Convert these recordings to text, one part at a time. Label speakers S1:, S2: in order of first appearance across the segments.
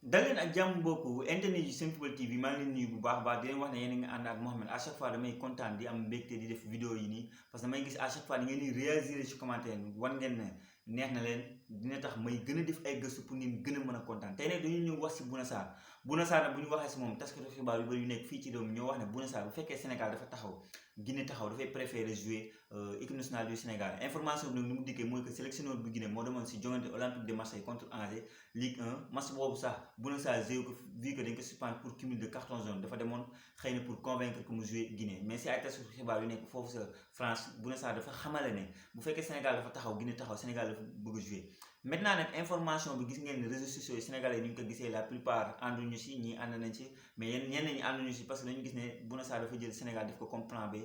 S1: dal leen ak jàmm mbokku internet yu Senfootball TV maa ngi leen nuyu bu baax a baax di leen wax ne yéen a ngi ànd ak Mohamed à chaque fois damay kontaan di am mbégte di def vidéo yi nii parce que damay gis à chaque fois da ngeen di réagir ci commentaire bi wan ngeen ne neex na leen dina tax may gën a def ay gëstu pour ngeen gën a mën a kontaan tey nag dañu ñëw wax si Bouna Sarr. Bouna Sarr nag bu ñu waxee si moom taskatu xibaar yu bëri yu nekk fii ci réew mi ñoo wax ne Bouna Sarr bu fekkee Sénégal dafa taxaw Guinée taxaw dafay préférer jouer équipe nationale du Sénégal information bi nag ni mu dikkee mooy que sélectionneur bu Guinée moo demoon si jongante Olympique de Marseille contre Angers Ligue 1 match boobu sax Bouna Sarr joué ko vu que dañ ko suspendre pour cumul de carton jaune dafa demoon xëy na pour convaincre que mu jouer Guinée mais si ay taskatu xibaar yu nekk foofu sa France Bouna Sarr dafa xamale ne bu fekkee Sénégal dafa taxaw Guinée taxaw Sénégal dafa bëgg a jouer maintenant nag information bi gis ngeen ne réseaux sociaux yi sénégalais ni ñu ko gisee la plupart ànduñu si ñii ànd nañ ci mais ñenn ñi ànduñu si parce que dañu gis ne Bouna Sarr dafa jël Sénégal def ko comme plan B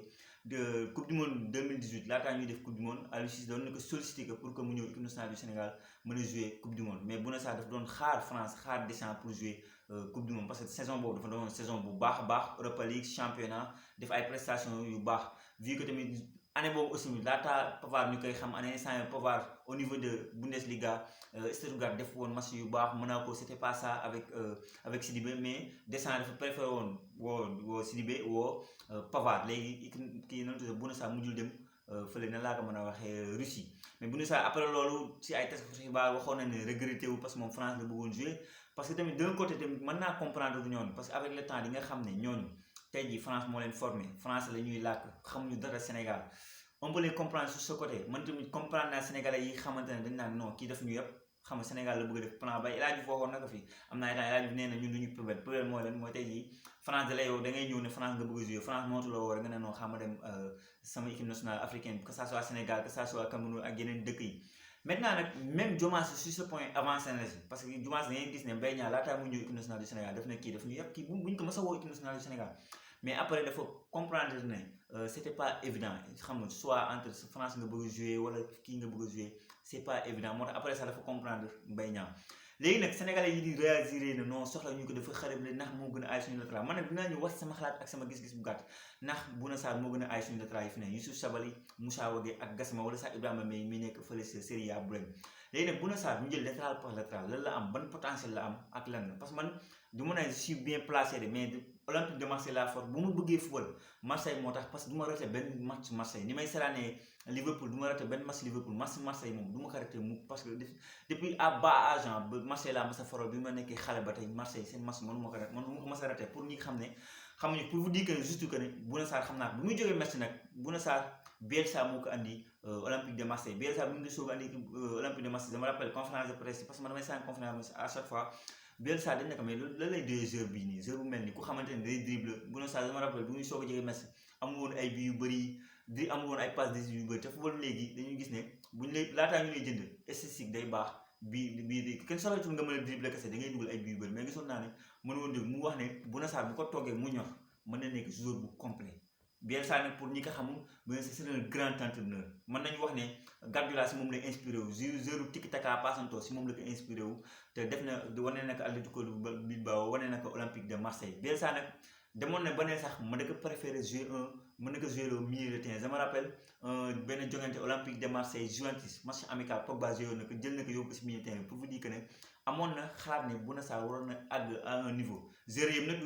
S1: de coupe du monde 2018 laataa ñuy def coupe du monde Aliou Cissé doon na ko sollicité que pour que mu ñëw équipe nationale du Sénégal mën a jouer coupe du monde mais Bouna Sarr dafa doon xaar France xaar Deschamps pour jouer coupe du monde parce que saison boobu dafa doon saison bu baax a baax Europa League championnat def ay prestations yu baax vu que tamit année boobu aussi laata Pavard ñu koy xam année instant Pavard au niveau de Bundesliga Stuttgart def woon match yu baax Monaco c'était pas ça avec Sidibé mais Deschamps dafa préféré woon woo Sidibé woo Pavard léegi kii noonu tudd Bouna Sarr mujjul dem fële na laa ko mën a waxee Russie mais Bouna Sarr après loolu si ay taskatu xibaar waxoon na ne regretté wu parce que moom France la bëggoon jouer parce que tamit d'un côté tamit mën naa comprendre ñooñu parce que avec le temps di nga xam ne ñooñu tey jii France moo leen formé France la ñuy làkk xamuñu dara Sénégal on peut les comprendre sur ce côté man tamit comprendre naa Sénégalais yi xamante ne dañ naan non kii daf ñu yëpp xam nga Sénégal la bëgg a def plan ba El Hadj Diouf waxoon na ko fi am na ay temps El Hadj Diouf nee na ñun duñu problème mooy leen mooy tey jii France da lay yow da ngay ñëw ne France nga bëgg a jouer France mootu la woo nga ne non xam nga dem sama équipe nationale africaine que ça soit Sénégal que ça soit Cameroun ak yeneen dëkk yi. maintenant nag même Diomaye sur ce point avancé na si parce que Diomaye da ngay gis ne Mbaye Niang laataa muy ñëw équipe nationale du Sénégal daf ne kii daf ñu yëpp kii buñ ko mës a woo équipe nationale du Sénégal mais après dafa comprendre ne c'était pas évident xam nga soit entre France nga bëgg a jouer wala kii nga bëgg a jouer c'est pas évident moo tax après ça dafa comprendre Mbaye Niang léegi nag sénégalais yi di réagir ne non soxla ñu ko dafa xarab le ndax moo gën a aay suñu latéral man nag dinaa ñu wax sama xalaat ak sama gis-gis bu gàtt ndax Bouna Sarr moo gën a aay suñu latéral yi fi ne Youssouf Sabaly Moussa Wagué ak Gassama wala sax Ibrahima Mbaye mi nekk fële sa Serie A bu leen léegi nag Bouna Sarr ñu jël latéral par latéral lan la am ban potentiel la am ak lan la parce que man du mën a je suis bien placé de mais Olympique de Marseille la force bu ma bëggee football Marseille moo tax parce que du ma raté benn match Marseille ni may seraanee Liverpool du ma raté benn match Liverpool Marseille moom du ma ko raté mu parce que depuis à bas âge ba Marseille laa mas a faral bi ma nekkee xale ba tey Marseille seen match mënu ma ko raté man du ma ko mas a raté pour ñi xam ne xamuñu pour vous dire que juste que ne Bouna Sarr xam naa bu muy jógee match nag Bouna Sarr Bielsa moo ko andi Olympique de Marseille Bielsa bu ngi soog andi Olympique de Marseille dama rappelle conférence de presse parce que man damay sànni conférence à chaque fois Bielsa dañ ne ko mais lan lay doyee joueur bii nii joueur bu mel ni ku xamante ne day dribble Bouna Sarr dama rappelle bu muy soog a jógee match amul woon ay bi yu bëri di amul woon ay passes décisives yu bëri te football léegi dañuy gis ne buñ lay laataa ñu lay jënd statistique day baax bii kenn soxlatul nga mën a dribble kese da ngay dugal ay bi yu bëri mais gisoon naa ne mën woon dégg mu wax ne Bouna Sarr bu ko toggee mu ñor mën na nekk joueur bu complet Bielsa nag pour ñi ko xamul c'est un grand entraîneur mën nañu wax ne Guardiola si moom lay inspiré wu joueur tiki taka passanto si moom la ko inspiré wu te def na wane na ko Atlético Bilbao wane na ko Olympique de Marseille Bielsa nag demoon na ba ne sax mën na ko préféré jouer mën na ko jouer au milieu de terrain je me rappelle benn jongante Olympique de Marseille Juventus match amical Pogba joué na ko jël na ko yóbbu si milieu de terrain pour vous dire que ne amoon na xalaat ne Bouna Sarr waroon na àgg à un niveau joueurs yëpp nag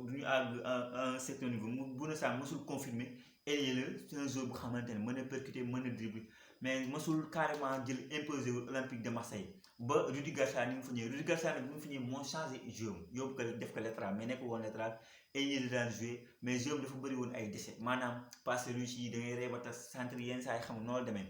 S1: duñu àgg à un certain niveau Bouna Sarr mosul confirmer ailier la c'est un joueur bu xamante ne mën a percuter mën a dribbler mais mosul carrément jël imposé wu Olympique de Marseille ba Rudi Garcia ni mu fa ñëwee Rudi Garcia nag bi mu fa ñëwee moo changé jeu yóbbu ko def ko latéral mais nekk woon latéral ailier la daan joué mais jeu dafa bëri woon ay déchets maanaam passe réussi yi da ngay ree ba tas centre yenn saa yi xam noonu la demee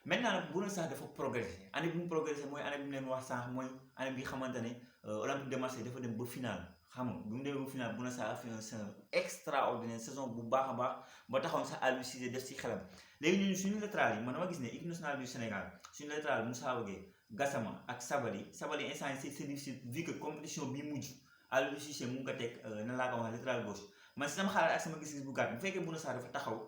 S1: maintenant nag Bouna Sarr dafa progressé année bi mu progressé mooy année bi mu leen wax sànq mooy année bi xamante ne Olympique de Marseille dafa dem ba final xam nga bu mu demee ba final Bouna Sarr a fait un saison extraordinaire saison bu baax a baax ba taxoon sax Aliou Cissé def si xelam léegi ñun suñu latéral yi man dama gis ne équipe nationale du Sénégal suñu latéral Moussa Wagué Gassama ak Sabaly instant c'est difficile vu que compétition bi mujj Aliou Cissé mu ngi ko teg nan laa ko wax latéral gauche man si sama xalaat ak sama gis-gis bu gàtt bu fekkee Bouna Sarr dafa taxaw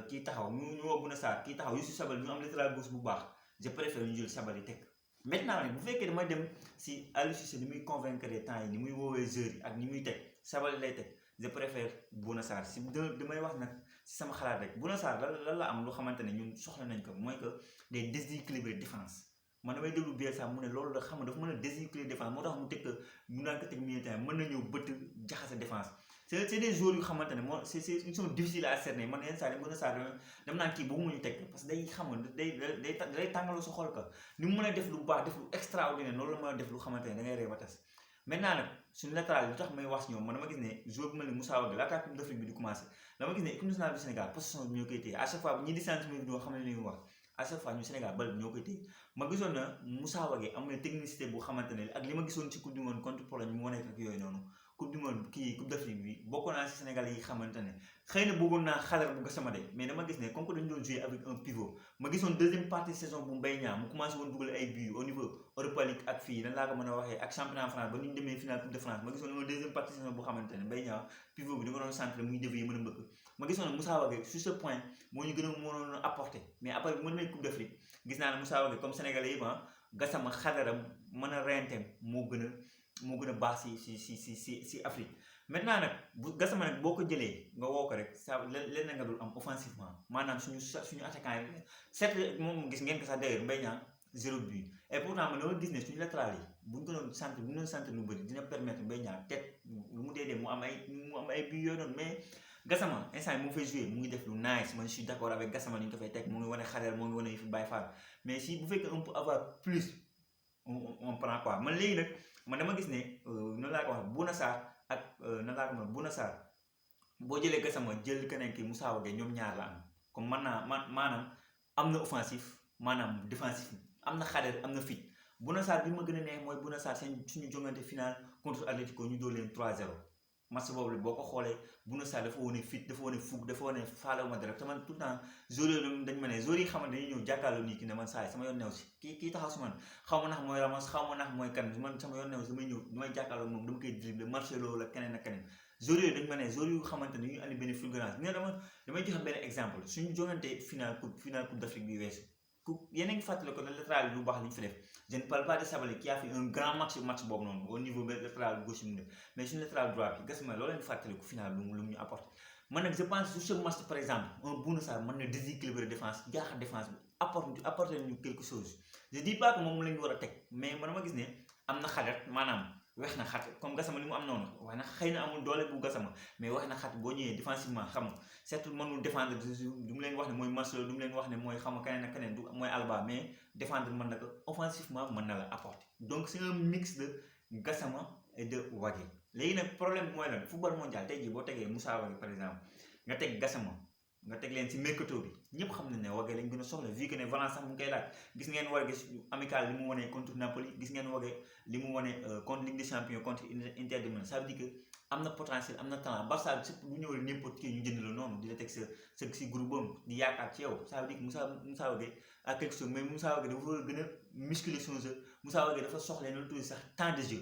S1: kii taxaw ñu woo Bouna Sarr kii taxaw Youssouf Sabaly ñu am latéral gauche bu baax je préfère ñu jël Sabaly teg maintenant nag bu fekkee dama dem si Aliou Cissé ni muy convaincre temps yi ni muy woowee joueurs yi ak ni muy teg Sabaly lay teg je préfère Bouna Sarr si damay wax nag si sama xalaat rek Bouna Sarr lan la am loo xamante ne ñun soxla nañ ko mooy que des déséquilibrés défense man damay déglu Bielsa mu ne loolu la xam nga dafa mën a déséquilibrer défense moo tax mu teg mu naan ko teg milieu terrain mën na ñëw bëtt jaxase défense c'est des joueurs yu xamante ne moo ils sont difficiles à cerner man yenn saa yi Bouna Sarr dama naan kii bëgguma ñu teg parce que day xam nga day tàngaloo sa xol ka ni mu mën a def lu baax def lu extraordinaire noonu la mën a def lu xamante ne da ngay ree ba tas maintenant nag suñu latéral lu tax may wax si ñoom man dama gis ne joueur bu mel ni Moussa Wagué laata Coupe d'Afrique bi di commencé dama gis ne équipe nationale du Sénégal position bi ñoo koy téye à chaque fois ñi di sant mi vidéo xam ne li ñu wax à chaque fois ñu Sénégal bal bi ñoo koy téye ma gisoon na Moussa Wagué am na technicité bu xamante ne ak li ma gisoon ci Coupe du Monde contre Pologne mu wane ak yooyu noonu Coupe du Monde kii Coupe d'Afrique bi bokk naa si Sénégal yi xamante ne xëy na bëggoon naa xadar bu Gassama de mais dama gis ne comme que dañu doon jouer avec un pivot ma gisoon deuxième partie saison bu Mbaye Niang mu commencé woon dugal ay buts au niveau Europa League ak fii lan laa ko mën a waxee ak championnat France ba ñu demee finale Coupe de France ma gisoon un deuxième partie saison bu xamante ne Mbaye Niang pivot bi da nga doon centre muy dévier mën a mbëkk ma gisoon ne Moussa Wagué sur ce point moo ñu gën a mënoon apporter mais après bu mën nañ Coupe d'Afrique gis naa ne Moussa Wagué comme sénégalais yi Gassama xadaram mën a renteem moo gën a baax si Afrique maintenant nag bu Gassama nag boo ko jëlee nga woo ko rek ça lenn nga dul am offensivement maanaam suñu attaquant yi certes moom gis ngeen ko sax d'ailleurs Mbaye Niang 0 but et pourtant man dama gis ne suñu latéral yi bu ñu ko doon centre lu bëri dina permettre Mbaye Niang teg lu mu dee mu am ay but yooyu noonu mais Gassama instant mu fay jouer mu ngi def lu nice man je suis d'accord avec Gassama ni ñu ko fay teg mu ngi wane xareel mu ngi wane fi Baye Fall mais si bu fekkee on peut avoir plus on prend quoi man léegi nag man dama gis ne noonu laa ko wax Bouna Sarr ak nan laa ko mën Bouna Sarr boo jëlee Gassama jël keneen ki Moussa Wagué ñoom ñaar la am comme maanaam am na offensif maanaam défensif am na xareel am na fit Bouna Sarr bi ma gën a neex mooy Bouna Sarr suñu jongante final contre Atlético ñu dóor leen 3-0 match boobu la boo ko xoolee Bouna Sarr dafa wane fit dafa wane fukk dafa wane faalewu ma dara te man tout le temps joueurs yooyu dañ ma ne joueurs yi xamante dañuy ñëw jàkkaarloo nii ki ne man saa yi sama yoon new si kii taxaw si man xaw ma nax mooy Ramos xaw ma nax mooy kan man sama yoon new si damay ñëw damay jàkkaarloo moom dama koy dribble Marcelo la keneen ak keneen joueurs yooyu dañ ma ne joueurs yu xamante ne dañuy andi benn fulgurance ne damay joxe benn exemple suñu jongante final Coupe d'Afrique bi weesu yéen a ngi fàttali ko le latéral lu baax li ñu fi def je ne parle pas de Sabaly qui a fait un grand match boobu noonu au niveau de latéral gauche mu def mais suñu latéral droit bi Gassama loolu leen fàttali ko final lu mu ñu apporté man nag je pense sur ce match par exemple un Bouna Sarr mën na déséquilibrer défense jaaxal défense bi apporter ñu quelque chose je dis pas que moom la ñu war a teg mais man ma gis ne am na xarit maanaam wex na xat comme Gassama li mu am noonu wax na xëy na amul doole bu Gassama mais wax na xat boo ñëwee défensivement xam nga certes mënul défendre du mu leen wax ne mooy Marcelo du mu leen wax ne mooy xam nga keneen ak keneen du mooy Alba mais défendre mën na ko offensivement mën na la apporter donc c'est un mix de Gassama et de Wagué léegi nag problème bi mooy lan football mondial tey jii boo tegee Moussa Wagué par exemple nga teg Gassama nga teg leen si mercato bi ñëpp xam nañ ne Wagué lañ gën a soxla vu que ne Valence sax mu ngi koy laaj gis ngeen Wagué amical li mu wane contre Napoli gis ngeen Wagué li mu wane contre Ligue des Champions contre Inter de Milan ça veut dire que am na potentiel am na talent Barça bu ñëwee n'importe qui ñu jënd la noonu di la teg sa si groupe boobu di yaakaar ci yow ça veut dire que Moussa Wagué a quelque chose mais Moussa Wagué dafa gën a muscler son jeu Moussa Wagué dafa soxla na lu tuuti sax temps de jeu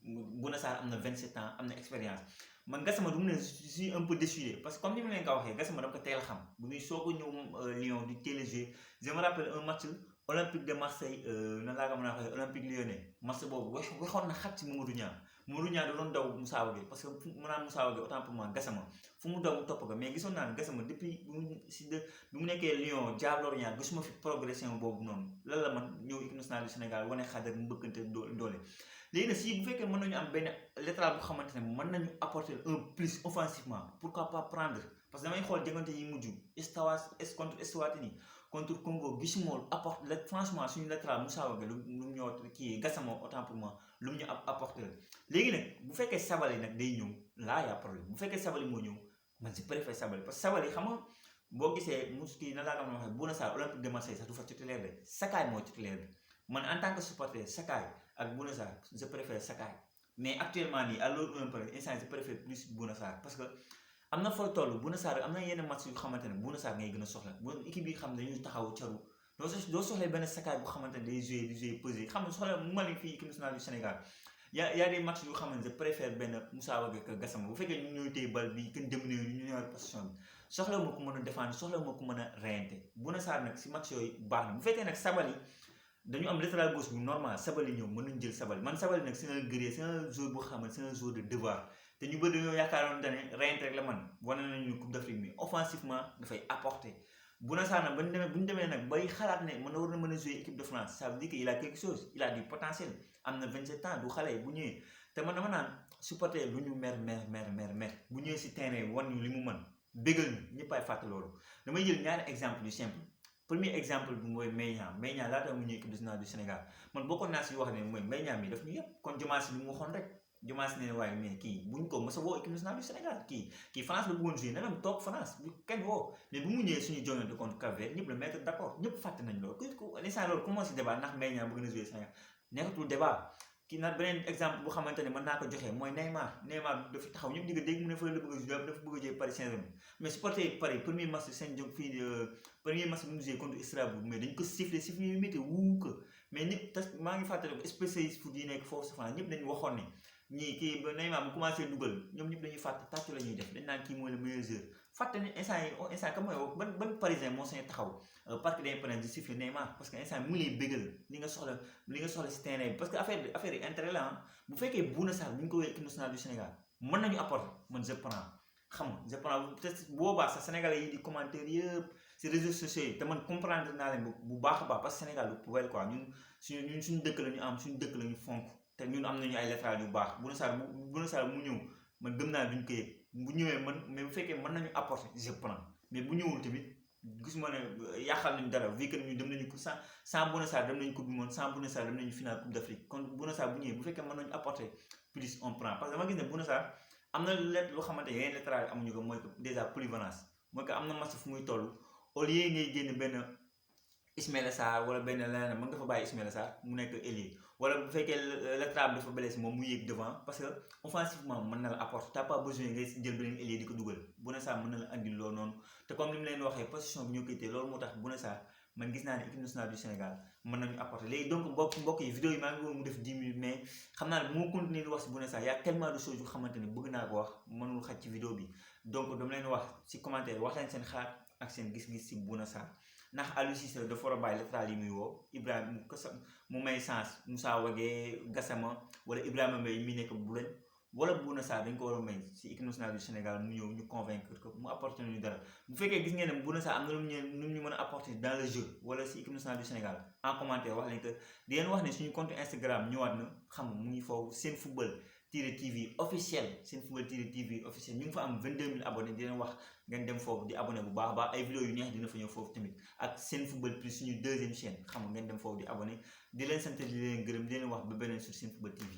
S1: Bouna Sarr am na 27 ans am na expérience man Gassama du mu ne je suis un peu déçu parce que comme ni ma leen ko waxee Gassama dama ko teel a xam bu muy soog a ñëw Lyon di teel a jouer je me rappelle un match Olympique de Marseille nan laa ko mën a waxee Olympique Lyonnais match boobu waxoon na xat ci Mamadou Niang da doon daw Moussa Wagué parce que mu naan Moussa Wagué autant pour moi Gassama fu mu daw mu topp ko mais gisoon naa ne Gassama depuis bi mu nekkee Lyon jaar Lorient gisuma fi progression boobu noonu lan la man ñëw équipe nationale du Sénégal wane xadar mu mbëkkante doole léegi nag si bu fekkee mën nañu am benn latéral bu xamante ne mën nañu apporter un plus offensivement pourquoi pas prendre parce que damay xool jëngante yi mujj contre Eswatini contre Congo gisuma apporte franchement suñu latéral Moussa Wagué lu mu ñëw kii Gassama autant pour moi lu mu ñu apporter léegi nag bu fekkee Sabaly nag day ñëw là y a problème bu fekkee Sabaly moo ñëw man je préfère Sabaly parce que Sabaly xam nga boo gisee kii na laa ko mën a waxee Bouna Sarr Olympique de Marseille sax du fa titulaire de Sakaay mooy titulaire bi man en tant que supporter Sakaay ak Bouna Sarr je préfère Sakaay mais actuellement nii à l'heure instant je préfère plus Bouna Sarr parce que am na fooy toll Bouna Sarr am na yenn match yu xamante ne Bouna Sarr ngay gën a soxla bu équipe yi xam ne dañuy taxaw caru doo soxla benn Sakaay bu xamante ne day jouer pesé xam nga soxla mu mel ni fii équipe nationale du Sénégal y a des matchs yu xamante ne je préfère benn Moussa Wagué que Gassama bu fekkee ñu ñooy téye bal bi kenn dominé ñu ñëwaat position bi soxla ma ko mën a défendre soxla ma ko mën a reyante Bouna Sarr nag si match yooyu baax na bu fekkee nag Sabaly dañu am latéral gauche bu normal Sabaly ñëw mën nañu jël Sabaly man Sabaly nag c'est un guerrier c'est un joueur boo xamante c'est un joueur de devoir te ñu bëri dañoo yaakaaroon ne reyante rek la man wane nañu Coupe d'Afrique bi offensivement dafay apporter Bouna Sarr nag bu ñu demee nag bay xalaat ne war na mën a jouer équipe de France ça veut dire que il a quelque chose il a du potentiel am na 27 ans du xale bu ñëwee te man dama naan supporter lu ñu mer bu ñëwee si terrain wan ñu li mu mën bégal ñu ñëpp ay fàtte loolu damay jël ñaari exemple yu simple premier exemple bi mooy Mbaye Niang laata mu ñëw équipe nationale du Sénégal man bokkoon naa si wax ne mooy Mbaye Niang mi daf ñu yëpp kon Diomaye li mu waxoon rek Diomaye ne waaye mais kii buñ ko mos a woo équipe nationale du Sénégal kii France la bëggoon jouer nenam toog France bu kenn woo mais bu mu ñëwee suñu jongante contre Cap-Vert ñëpp la mettre d'accord ñëpp fàtte nañ loolu ku instant loolu commencé débat ndax Mbaye Niang bëgg na jouer Sénégal nekkatul débat kii nag beneen exemple bu xamante ne mën naa ko joxee mooy Neymar dafa taxaw ñëpp di nga dégg mu ne fa la bëgg a jouer dafa bëgg a jouer Paris Saint-Germain mais supporter Paris premier match seen jóg fii premier match bu mu jouer contre Strasbourg mais dañ ko siffler yu métti wuu ko mais ñëpp tas maa ngi fàttali ko spécialiste foot yi nekk foofu sa France ñëpp dañu waxoon ne ñii kii ba Neymar bu commencé dugal ñoom ñëpp dañuy fàtte tàccu la ñuy def dañ naan kii mooy le meilleur joueur fàtte ne instant comme mooy ban parisien moo sañ taxaw Parc des Princes di siffler Neymar parce que instant mu ngi lay bégal li nga soxla si terrain bi parce que affaire yi intérêt la bu fekkee Bouna Sarr bu ñu ko wéy équipe nationale du Sénégal mën nañu apporter man je prends xam nga je prends peut-être boobaa sax sénégalais yi di commentaire yëpp si réseaux sociaux yi te man comprendre naa leen bu baax a baax parce que Sénégal lu poubelle quoi ñun suñu dëkk la ñu am suñu dëkk la ñu fonk te ñun am nañu ay latéral yu baax Bouna Sarr mu ñëw man gëm naa duñ ko yëg bu ñëwee mais bu fekkee mën nañu apporter je prends mais bu ñëwul tamit gisuma ne yàqal nañu dara vu que ñu dem nañu ko sans Bouna Sarr dem nañu coupe du monde sans Bouna Sarr dem nañu finale coupe d'Afrique kon Bouna Sarr bu ñëwee bu fekkee mën nañu apporter plus on prend parce que dama gis ne Bouna Sarr am na loo xamante yeneen latéral amuñu ko mooy que déjà polyvalence mooy que am na match fu muy toll au lieu ngay génn benn Ismaïla Sarr wala benn leneen mën nga fa bàyyi Ismaïla Sarr mu nekk ailier wala bu fekkee latéral bi dafa blessé moom mu yéeg devant parce que offensivement mën na la apporter t'as pas besoin ngay jël beneen ailier di ko dugal Bouna Sarr mën na la andil loolu noonu te comme ni mu leen waxee position bi ñoo koy téye loolu moo tax Bouna Sarr man gis naa ne équipe nationale du Sénégal mën nañu apporter léegi donc mbokk yi vidéo yi maa ngi woon mu def 10 minutes mais xam naa ne moo continuer di wax si Bouna Sarr y a tellement de choses yu xamante ne bëgg naa ko wax mënul xaj ci vidéo bi donc dama leen wax si commentaire wax leen seen xalaat ak seen gis-gis si Bouna Sarr ndax Aliou Cissé dafa war a bàyyi latéral yi muy woo Ibrahima mu may sens Moussa Wagué Gassama wala Ibrahima Mbaye mi nekk bu leen wala Bouna Sarr dañ ko war a may si équipe nationale du Sénégal mu ñëw ñu convaincre que mu apporter ñu dara bu fekkee gis ngeen ne Bouna Sarr am na lu ñu mën a apporter dans le jeu wala si équipe nationale du Sénégal en commentaire wax leen que di leen wax ne suñu compte Instagram ñëwaat na xam nga mu ngi foofu seen football TV officiel seen football TV officiel ñu ngi fa am 22 000 abonnés di leen wax ngeen dem foofu di abonné bu baax a baax ay vidéo yu neex dina fa ñëw foofu tamit ak seen football plus suñu deuxième chaîne xam nga ngeen dem foofu di abonné di leen sant di leen gërëm di leen wax ba beneen sur seen football TV